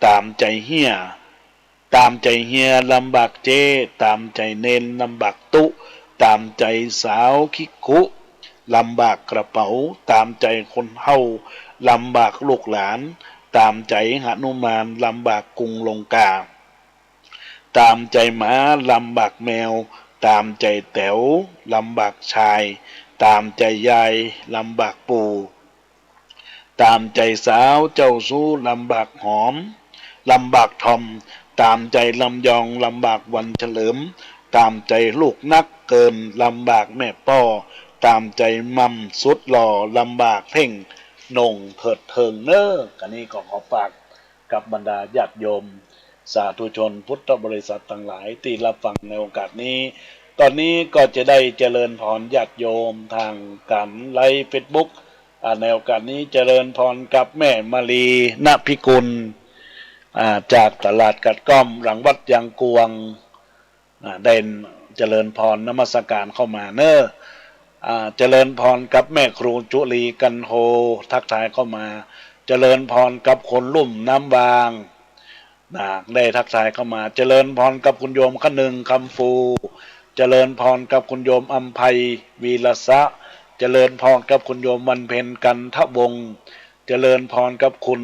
ตามใจเฮียตามใจเฮียลำบากเจตามใจเนนลำบากตุตามใจสาวคิคุลำบากกระเป๋าตามใจคนเฮาลำบากลูกหลานตามใจหนุมานลำบากกรุงลงกา ตามใจหมาลำบากแมวตามใจแต๋วลำบากชายตามใจยายลำบากปู่ตามใจสาวเจ้าสู้ลำบากหอมลำบากทอมตามใจลำยองลำบากวันเฉลิมตามใจลูกนักเกินลำบากแม่ป้อตามใจมัมสุดหล่อลำบากเพ่งนงเถิดเทิงเนอกันนี้ก็ขอฝากกับบรรดาญาติโยมสาธุชนพุทธบริษัททั้งหลายที่รับฟังในโอกาสนี้ตอนนี้ก็จะได้เจริญพรญาติโยมทางการไลฟ์เฟซบุ๊กในโอกาสนี้เจริญพรกับแม่มาลีณพิกุลจากตลาดกัดก้อมหลังวัดยางกวงได้เจริญพรนมัสการเข้ามาเนอเจริญพรกับแม่ครูจุลีกันโฮทักทายเข้ามาเจริญพรกับคนลุ่มน้ำบางได้ทักทายเข้ามาเจริญพรกับคุณโยมขนึงคำฟูเจริญพรกับคุณโยมอัมภัยวีรสะเจริญพรกับคุณโยมวันเพ็ญกันทวงศ์เจริญพรกับคุณ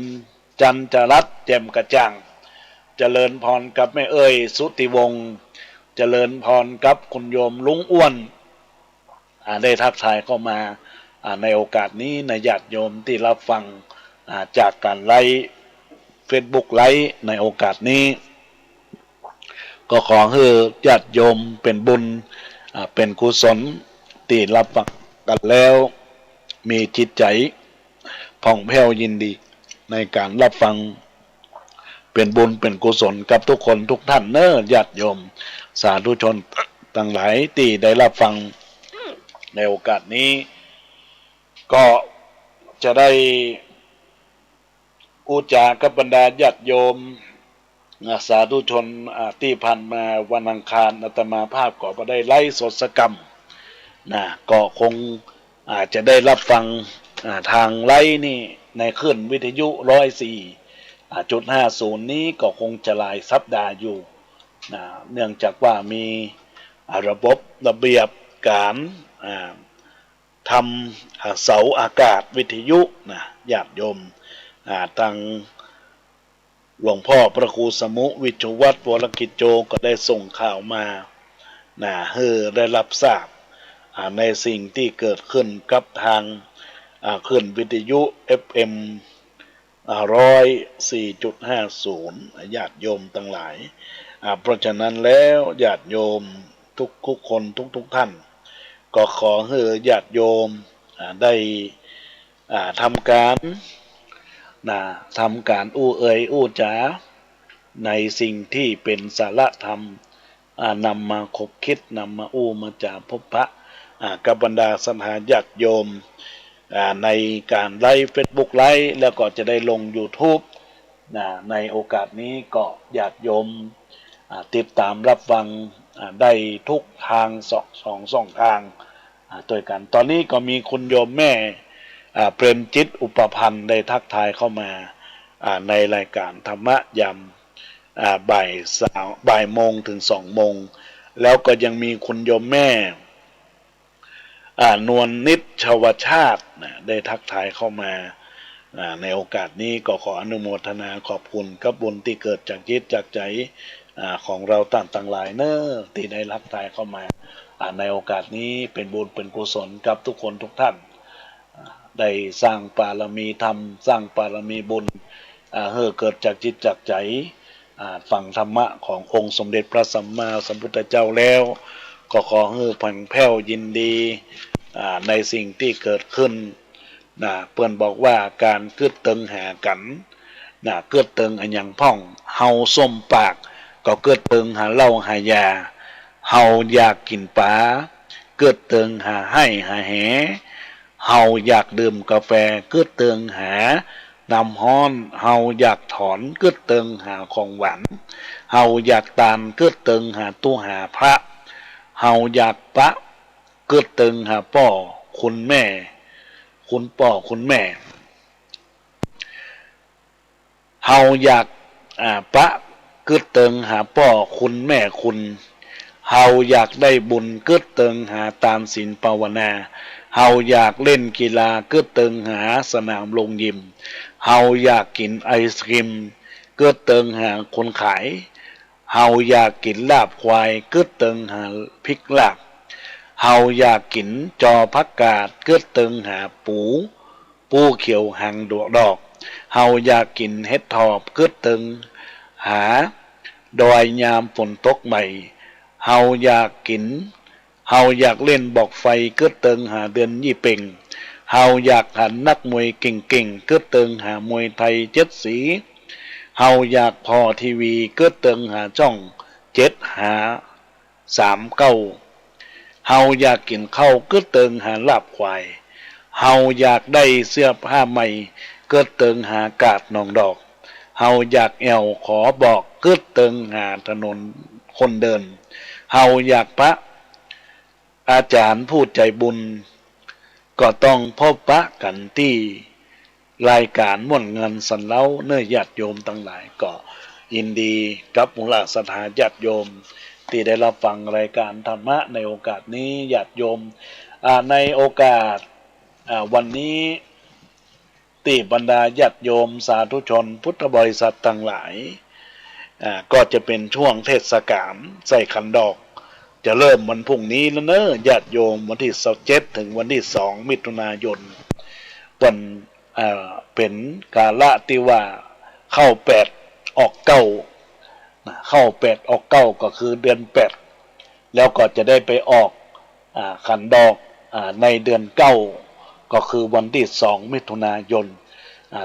จันจรัตน์แจ่มกระจ่างเจริญพรกับแม่เอ้ยสุติวงศ์เจริญพรกับคุณโยมลุงอ้วนได้ทักทายเข้ามาในโอกาสนี้ในญาติโยมที่รับฟังจากการไลฟ์เฟซบุ๊กไลฟ์ในโอกาสนี้ก็ขอให้ญาติโยมเป็นบุญเป็นกุศลที่รับฟังกันแล้วมีจิตใจผ่องแผ้วยินดีในการรับฟังเป็นบุญเป็นกุศลกับทุกคนทุกท่านเนอะญาติโยมสาธุชนทั้งหลายที่ได้รับฟังในโอกาสนี้ก็จะได้อุจากับบรรดาญาติโยมสาธุชนที่ผ่านมาวันอังคารอาตมาภาพก็ได้ไล่สดกรรมก็คงจะได้รับฟังทางไล่นี่ในคลื่นวิทยุ104.50นี้ก็คงจะหลายสัปดาห์อยู่เนื่องจากว่ามีระบบระเบียบการทำเสาอากาศวิทยุญาติโยมทางหลวงพ่อพระครูสมุวิชวัตรวรกิจโจก็ได้ส่งข่าวมาให้ได้รับทราบในสิ่งที่เกิดขึ้นกับทางขึ้นวิทยุ FM 104.50ญาติโยมทั้งหลายเพราะฉะนั้นแล้วญาติโยมทุกคนทุกท่านก็ขอให้ญาติโยมได้ทำการอู้เอ่ยอู้จ๋าในสิ่งที่เป็นสาระธรรมนำมาคบคิดนำมาอู้มาจาพบปะกับบรรดาสถานญาติโยมในการไลฟ์เฟซบุ๊กไลฟ์แล้วก็จะได้ลง YouTube ในโอกาสนี้ก็ญาติโยมติดตามรับฟังได้ทุกทางสองทางโดยกันตอนนี้ก็มีคุณโยมแม่เปรมจิตอุปพันธ์ได้ทักทายเข้ามาในรายการธรรมะยามบ่ายโมงถึง2 โมงแล้วก็ยังมีคุณโยมแม่นวลนิชชวชาติได้ทักทายเข้ามาในโอกาสนี้ก็ขออนุโมทนาขอบคุณกับบุญที่เกิดจากจิตจากใจของเราต่างหลายเนอะที่ได้ทักทายเข้ามาในโอกาสนี้เป็นบุญเป็นกุศลกับทุกคนทุกท่านได้สร้างบารมีธรรมสร้างบารมีบุญให้เกิดจากจิตจากใจฟังธรรมะขององค์สมเด็จพระสัมมาสัมพุทธเจ้าแล้วก็ขอให้ผ่องแผ้วยินดีในสิ่งที่เกิดขึ้นเพื่อนบอกว่าการเกิดตึงหากันเกิดตึงอันยังพ่องเฮาส้มปากก็เกิดตึงหาเหล้าหายาเฮาอยากกินปลาเกิดตึงหาให้หาแหเฮาอยากดื่มกาแฟเกิดตึงหาน้ำฮ้อนเฮาอยากถอนเกิดตึงหาของหวานเฮาอยากตานเกิดตึงหาตู้หาพระเฮาอยากปะเกิดตึงหาพ่อคุณแม่คุณพ่อคุณแม่เฮาอยากปะเกิดตึงหาพ่อคุณแม่คุณเฮาอยากได้บุญเกิดตึงหาตามศีลภาวนาเฮาอยากเล่นกีฬาเกิดตึงหาสนามลงยิมเฮาอยากกินไอศกรีมเกิดตึงหาคนขาย เฮาอยากกินลาบควายกึดเติงหาพริกลาบเฮาอยากกินจอผักกาดกึดเติงหาปูเขียวหางดอกเฮาอยากกินเห็ดถอบกึดเติงหาดอยยามฝนตกใหม่เฮาอยากเล่นบอกไฟกึดเติงหาเดือนยี่เป่งเฮาอยากหันนักมวยเก่งๆกึดเติงหามวยไทยเจ็ดสีเฮาอยากพอทีวีเกิดเติงหาช่อง7หา39เฮาอยากกินข้าวเกิดเติงหาลาบควายเฮาอยากได้เสื้อผ้าใหม่เกิดเติงหากาดนองดอกเฮาอยากแอวขอบอกเกิดเติงหาถนนคนเดินเฮาอยากพระอาจารย์ผู้ใจบุญก็ต้องพบปะกันที่รายการม่วนเงินสันเล้าเนื้อญาติโยมทั้งหลายก็ยินดีกับมูลศรัทธาญาติโยมที่ได้รับฟังรายการธรรมะในโอกาสนี้ญาติโยมในโอกาสวันนี้ที่บรรดาญาติโยมสาธุชนพุทธบริษัททั้งหลายก็จะเป็นช่วงเทศกาลใส่ขันดอกจะเริ่มวันพรุ่งนี้แล้วเนอะญาติโยมวันที่27ถึงวันที่2มิถุนายนวันเป็นกาละที่ว่าเข้า8ออก9เข้า8ออก9ก็คือเดือน8แล้วก็จะได้ไปออกขันดอกในเดือน9ก็คือวันที่2มิถุนายน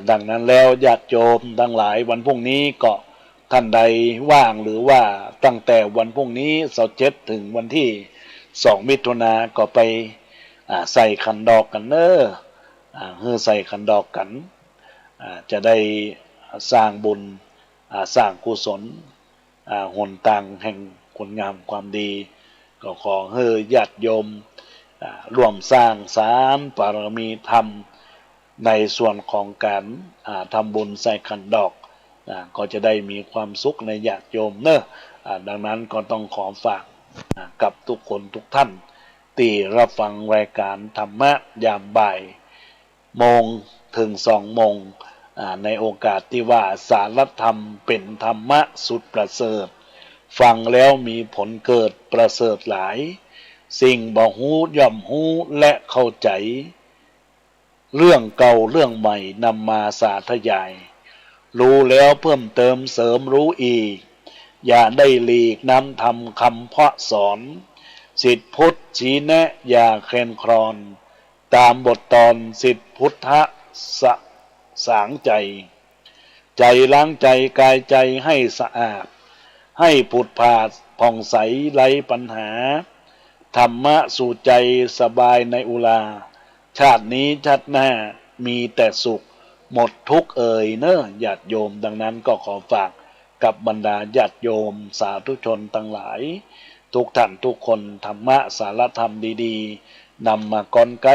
ดังนั้นแล้วญาติโยมทั้งหลายวันพรุ่งนี้ก็ท่านใดว่างหรือว่าตั้งแต่วันพรุ่งนี้27ถึงวันที่2มิถุนายนก็ไปใส่ขันดอกกันเนอะเพื่อใส่ขันดอกกันจะได้สร้างบุญสร้างกุศลหนทางแห่งคุณงามความดีก็ขอให้ญาติโยมร่วมสร้างสารบารมีธรรมในส่วนของการทำบุญใส่ขันดอกก็จะได้มีความสุขในญาติโยมเนอะดังนั้นก็ต้องขอฝากกับทุกคนทุกท่านที่รับฟังรายการธรรมะยามบ่ายโมงถึง2 โมงในโอกาสที่ว่าสารธรรมเป็นธรรมะสุดประเสริฐฟังแล้วมีผลเกิดประเสริฐหลายสิ่งบ่ฮู้ย่อมฮู้และเข้าใจเรื่องเก่าเรื่องใหม่นำมาสาธยายรู้แล้วเพิ่มเติมเสริมรู้อีกอย่าได้หลีกน้ำทำคำเพาะสอนสิทธิพุทธชี้แนะอย่าแคลนคลอนตามบทตอนสิทธิพุทธสางใจล้างใจกายใจให้สะอาดให้ผุดผาดผ่องใสไร้ปัญหาธรรมะสู่ใจสบายในอุลาชาตินี้ชาติหน้ามีแต่สุขหมดทุกเอ่ยเนอะญาติโยมดังนั้นก็ขอฝากกับบรรดาญาติโยมสาธุชนทั้งหลายทุกท่านทุกคนธรรมะสารธรรมดีๆนำมากอนไก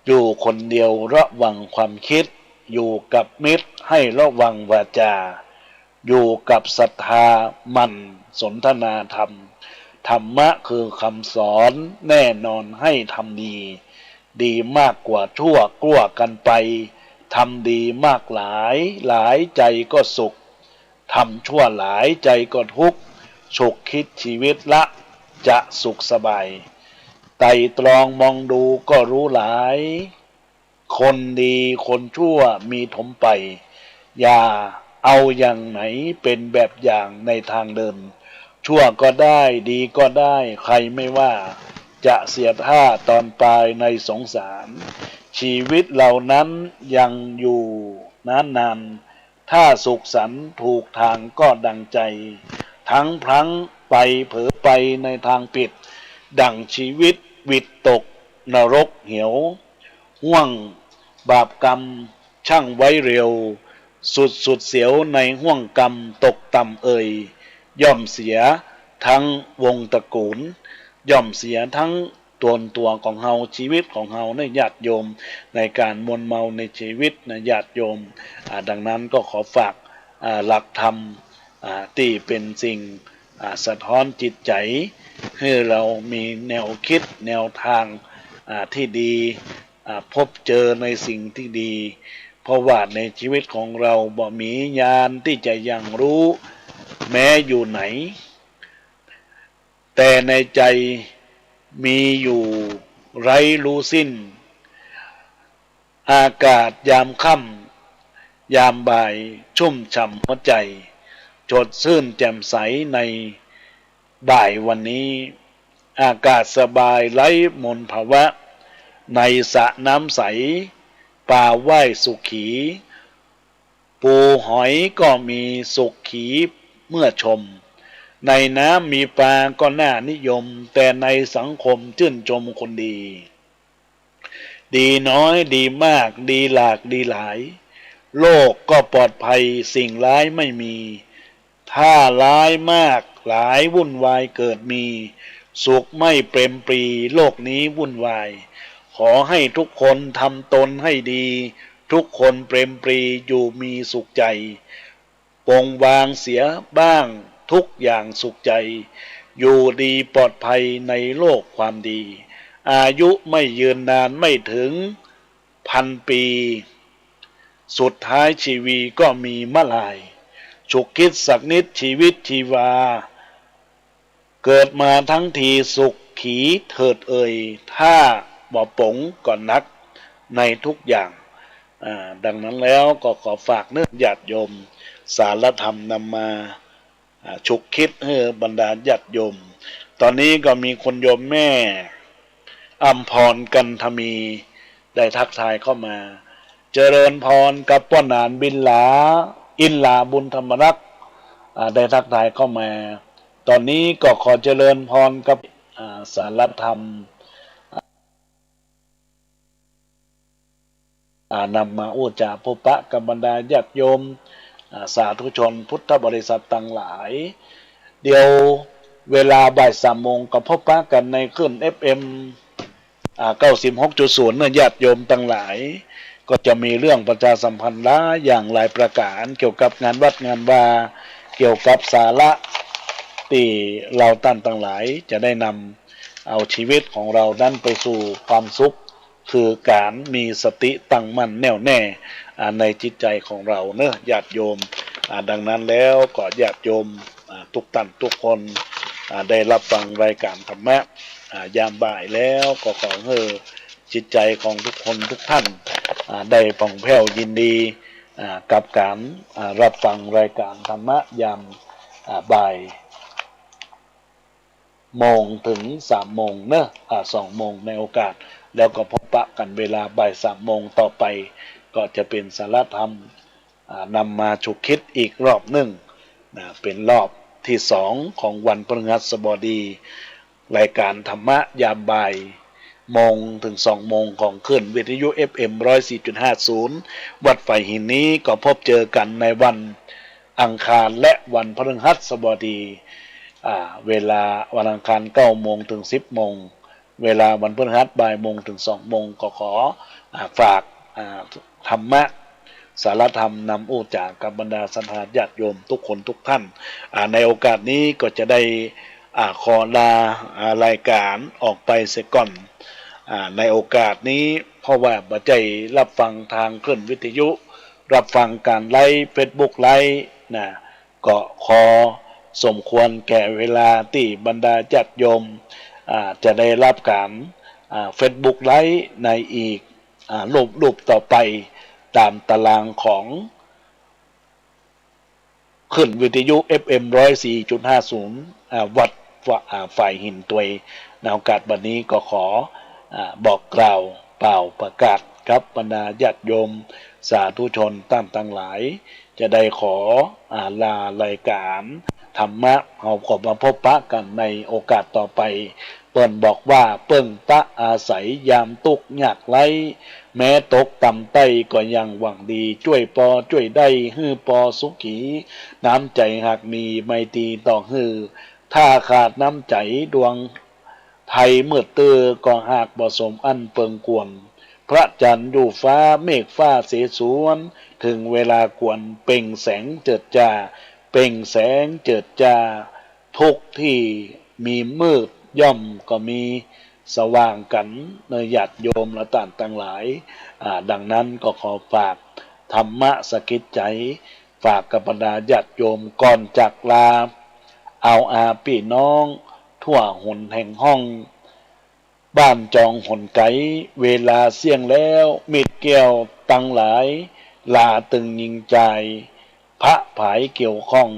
อยู่คนเดียวระวังความคิดอยู่กับมิตรให้ระวังวาจาอยู่กับศรัทธามันสนทนาธรรมธรรมะคือคำสอนแน่นอนให้ทำดีมากกว่าชั่วกลัวกันไปทำดีมากหลายใจก็สุขทำชั่วหลายใจก็ทุกข์ฉุกคิดชีวิตละจะสุขสบายไต่ตรองมองดูก็รู้หลายคนดีคนชั่วมีถมไปอย่าเอาอย่างไหนเป็นแบบอย่างในทางเดินชั่วก็ได้ดีก็ได้ใครไม่ว่าจะเสียท่าตอนปลายในสงสารชีวิตเหล่านั้นยังอยู่นานถ้าสุขสันต์ถูกทางก็ดังใจทั้งพลั้งไปเผลอไปในทางผิดดังชีวิตวิตตกนรกเหี่ยวห่วงบาปกรรมช่างไว้เร็วสุดเสียวในห่วงกรรมตกต่ำเอ่ยย่อมเสียทั้งวงตระกูลย่อมเสียทั้งตัวของเฮาชีวิตของเฮาในญาติโยมในการมวลเมาในชีวิตในญาติโยมดังนั้นก็ขอฝากหลักธรรมที่เป็นสิ่งสะท้อนจิตใจให้เรามีแนวคิดแนวทางที่ดีพบเจอในสิ่งที่ดีเพราะว่าในชีวิตของเราบ่มีญาณที่จะยังรู้ แม้อยู่ไหนแต่ในใจมีอยู่ไร้รู้สิ้นอากาศยามค่ำยามบ่ายชุ่มฉ่ำหัวใจสดชื่นแจ่มใสในบ่ายวันนี้อากาศสบายไร้มลภาวะในสระน้ำใสป่าไว้สุขีปูหอยก็มีสุขีเมื่อชมในน้ำมีปลาก็น่านิยมแต่ในสังคมชื่นชมคนดีดีน้อยดีมากดีหลากดีหลายโลกก็ปลอดภัยสิ่งร้ายไม่มีถ้าร้ายมากหลายวุ่นวายเกิดมีสุขไม่เปรมปรีโลกนี้วุ่นวายขอให้ทุกคนทำตนให้ดีทุกคนเปรมปรีอยู่มีสุขใจปลงวางเสียบ้างทุกอย่างสุขใจอยู่ดีปลอดภัยในโลกความดีอายุไม่ยืนนานไม่ถึง1,000 ปีสุดท้ายชีวีก็มีมะลายฉุกคิดสักนิดชีวิตชีวาเกิดมาทั้งทีสุขขีเถิดเอ่ยถ้าบ่ปงก่อนนักในทุกอย่างดังนั้นแล้วก็ขอฝากเนื้อญาติโยมสารธรรมนำมาฉุกคิดให้บรรดาญาติโยมตอนนี้ก็มีคนโยมแม่อัมพรกันธมีได้ทักทายเข้ามาเจริญพรกับป้อนานบินหลาอินลาบุญธรรมรักษ์ได้ทักทายเข้ามาตอนนี้ก็ขอเจริญพรกับสารธรรมนำมาอุจาพบปะกับบรรดาญาติโยมสาธุชนพุทธบริษัทต่างหลายเดี๋ยวเวลาบ่าย3 โมงก็พบปะกันในคลื่น FM 96.0 เนี่ยญาติโยมต่างหลายก็จะมีเรื่องประชาสัมพันธ์อย่างหลายประการเกี่ยวกับงานวัดงานวาเกี่ยวกับสาระที่เราท่านต่างหลายจะได้นำเอาชีวิตของเรานั้นไปสู่ความสุขคือการมีสติตั้งมั่นแน่วแน่ในจิตใจของเราเนอะญาติโยมดังนั้นแล้วก็ญาติโยมทุกท่านทุกคนได้รับฟังรายการธรรมะยามบ่ายแล้วก็ขอให้จิตใจของทุกคนทุกท่านได้ผ่องแผ้วยินดีกับการรับฟังรายการธรรมะยามบ่ายโมงถึง3 โมงเนอะ2 โมงในโอกาสแล้วก็พบปะกันเวลาบ่าย3 โมงต่อไปก็จะเป็นสาระธรรมนำมาฉุกคิดอีกรอบหนึ่งเป็นรอบที่2ของวันพฤหัสบดีรายการธรรมะยามบ่ายโมงถึง2 โมงของคลื่นวิทยุ FM 104.50 วัดไฟหินนี้ก็พบเจอกันในวันอังคารและวันพฤหัสบดีเวลาวันอังคาร9 โมงถึง10 โมงเวลาวันพฤหัสบ่ายโมงถึง2 โมงก็ขอฝากธรรมะสารธรรมนำอุจากับบรรดาสัทธาญาติโยมทุกคนทุกท่านในโอกาสนี้ก็จะได้ขอลารายการออกไปเสียก่อนในโอกาสนี้เพราะว่าบัจจัยรับฟังทางคลื่นวิทยุรับฟังการไลฟ์เฟซบุ๊กไลฟ์ก็ขอสมควรแก่เวลาที่บรรดาญาติโยมจะได้รับการเฟซบุ๊กไลฟ์ในอีกรูปต่อไปตามตารางของขึ้นวิทยุ FM 104.50 วัดฝ่ายหินตัวยในโอกาสบัดนี้ก็ขอบอกกล่าวเป่าประกาศครับบรรดาญาติโยมสาธุชนต่างหลายจะได้ขอลารายการธรรมะเราขอมาพบปะกันในโอกาสต่อไปเปิ้นบอกว่าเปิ้งปะอาศัยยามตุกยากไร้แม้ตกต่ำใต้ก็ยังหวังดีช่วยปอช่วยได้ฮือปอสุขีน้ำใจหากมีไม่ตีต่อฮือถ้าขาดน้ำใจดวงไทยเมื่อเตือก็หากบ่สมอันเปิงกวนพระจันทร์อยู่ฟ้าเมฆฟ้าเสสวนถึงเวลากวนเป่งแสงเจิดจ้าเป่งแสงเจิดจ้าทุกที่มีมืดย่อมก็มีสว่างกันเนยญาติโยมและต่างหลายดังนั้นก็ขอฝากธรรมะสกิดใจ ฝากกับบรรดาญาติโยมก่อนจากลาเอาอาพี่น้องทั่วหนแห่งห้องบ้านจองหนไกเวลาเสี่ยงแล้วมิดแก้วตังหลายลาตึงยิงใจพระผายเกี่ยวข้อง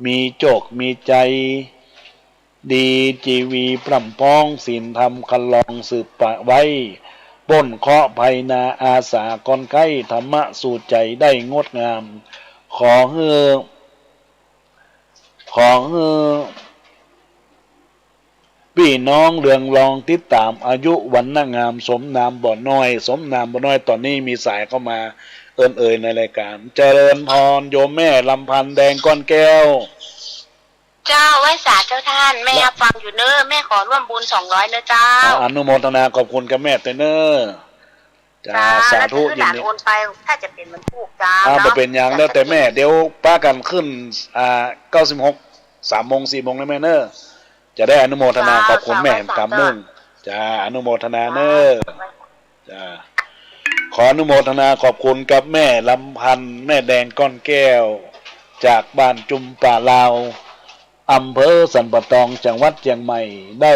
มีโจกมีใจดีจีวีปร่ำพ้องศีลธรรมคันลองสืบปะไว้ป้นเคาะภัยนาอาสากรไข้ธรรมะสู่ใจได้งดงามขอเฮือพี่น้องเรืองรองติดตามอายุวันนางามสมนามบ่อน้อยสมนามบ่อน้อยตอนนี้มีสายเข้ามาเอ่ยในรายการเจริญพรโยมแม่ลำพันธ์แดงก้อนแก้วเจ้าไว้สาเจ้าท่านแม่ฟังอยู่เนอะแม่ขอร่วมบุญ200เนอะเจ้าอนุโมทนาขอบคุณกับแม่เตเนอร์จ้าสาธุยินดีโอนไปถ้าจะเป็นมันถูกจ้ามาเป็นอย่างแล้วแต่แม่เดี๋ยวป้ากันขึ้น96 3 โมง 4 โมงนะแม่เนอร์จะได้อนุโมทนาขอบคุณแม่แห่งกำนึ่งจ้าอนุโมทนาเนอร์จ้าขออนุโมทนาขอบคุณกับแม่ลำพันธ์แม่แดงก้อนแก้วจากบ้านจุมป่าลาวอำเภอสันปะตองจังหวัดเชียงใหม่ได้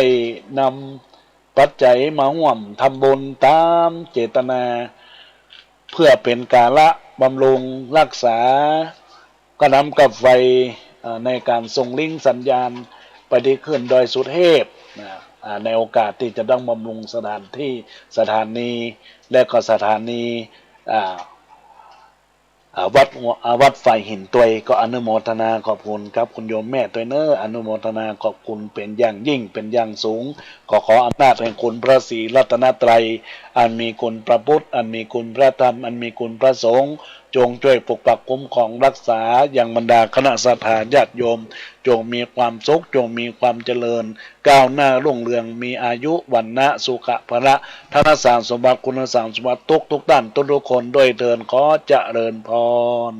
นำปัจจัยมาร่วมทำบุญตามเจตนาเพื่อเป็นกาละบำรุงรักษาก็นำกับไฟในการส่งลิงก์สัญญาณไปที่ขึ้นดอยสุเทพในโอกาสที่จะต้องบำรุงสถานที่สถานีและก็สถานีวัดไฟหินตัวยก็อนุโมทนาขอบคุณครับคุณโยมแม่ตัวยเนออนุโมทนาขอบคุณเป็นอย่างยิ่งเป็นอย่างสูงขออำนาจแห่งคุณพระศรีรัตนตรัยอันมีคุณพระพุทธอันมีคุณพระธรรมอันมีคุณพระสงฆ์จงช่วยปกปักคุ้มครองรักษาอย่างบรรดาคณะสัตยาญาติโยมจงมีความสุขจงมีความเจริญก้าวหน้ารุ่งเรืองมีอายุวันนะสุขภละธนสารสมบัติคุณสารสมบัติทุกด้านทุกคนด้วยเถิดขอเจริญพร